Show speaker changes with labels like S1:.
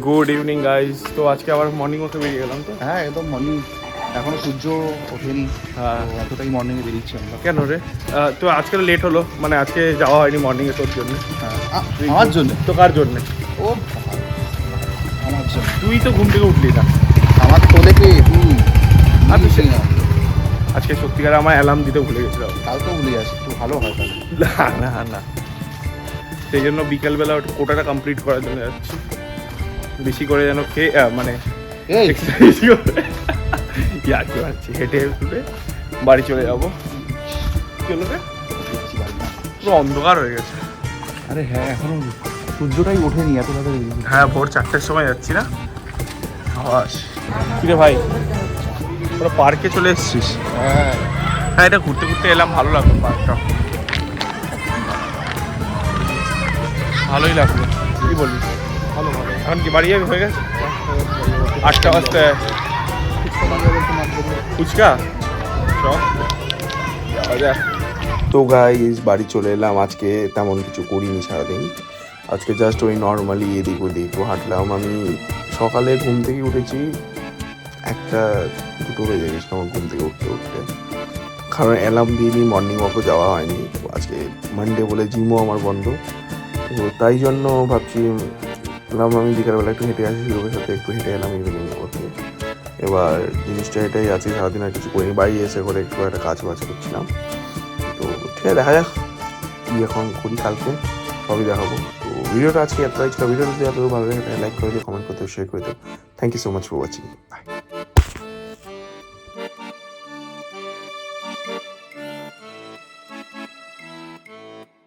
S1: Good evening guys. তো আজকে আবার মর্নিং ওয়াকে বেরিয়ে গেলাম। তো
S2: হ্যাঁ একদম মর্নিং, এখনো সূর্য ওঠেনি।
S1: হ্যাঁ,
S2: এতটাই মর্নিংয়ে বেরিয়েছি আমরা।
S1: কেন রে? তো আজকে লেট হলো, মানে আজকে যাওয়া হয়নি মর্নিংয়ে তোর জন্য।
S2: হ্যাঁ আমার জন্য।
S1: তো কার জন্যে?
S2: ও আমার জন্য।
S1: তুই তো ঘুম থেকে উঠলি না।
S2: আমার তোদেরকে
S1: আর তুই আজকে সত্যিকার আমার অ্যালার্ম দিতে ভুলে গেছিলাম।
S2: কালকেও ভুলে যাচ্ছি, একটু ভালো হয় তাহলে।
S1: না না না, সেই জন্য বিকালবেলা ওটা কোটাটা কমপ্লিট করার জন্য যাচ্ছি। বেশি করে যেন খেয়ে মানে
S2: এই
S1: এক্সারসাইজ করে ইয়ার্কি মারছি, হেঁটে হেঁটে বাড়ি চলে যাবো। চলো রে, পুরো অন্ধকার হয়ে গেছে।
S2: আরে হ্যাঁ, এখনো সূর্যটাই ওঠেনি, এত তাড়াতাড়ি।
S1: হ্যাঁ, ভোর 4টের সময় যাচ্ছি না? আবাস কিরে ভাই, তোরা পার্কে চলে এসেছিস?
S2: হ্যাঁ
S1: হ্যাঁ, এটা ঘুরতে ঘুরতে এলাম, ভালো লাগলো পার্কটা, ভালোই লাগলো। কি বলিস?
S2: ভালো ভালো।
S1: এখন কি বাড়ি যাবি? হয়ে গেছে 8টা বাজতে। ফুচকা যাওয়া যাক।
S3: তো গাইস বাড়ি চলে এলাম। আজকে তেমন কিছু করিনি সারাদিন। আজকে জাস্ট ওই নর্মালি এদিক ওদিক হাঁটলাম। আমি সকালে ঘুম থেকে উঠেছি, 1-2 বেজে গেছিলো আমার ঘুম থেকে উঠতে উঠতে, কারণ অ্যালার্ম দিইনি, মর্নিং ওয়াকও যাওয়া হয়নি। আজকে মানডে বলে জিমও আমার বন্ধ, তো তাই জন্য ভাবছি আমি বিকালবেলা একটু হেঁটে আসি, হিরোদের সাথে একটু হেঁটে এলাম ইভিনিং ওয়াকে। এবার জিনিসটা এটাই আছে, সারাদিন আর কিছু করিনি, বাড়ি এসে করে একটু একটা কাজ বাজ করছিলাম। তো ঠিক আছে, দেখা যাক কী এখন করি, কালকে সবই দেখাবো। তো ভিডিওটা আজকে এতটাই ছিল। ভিডিওটা যদি আপনাদের ভালো লাগে লাইক করে দিও, কমেন্ট করতে শেয়ার করে দিও। Thank you so much for watching. By.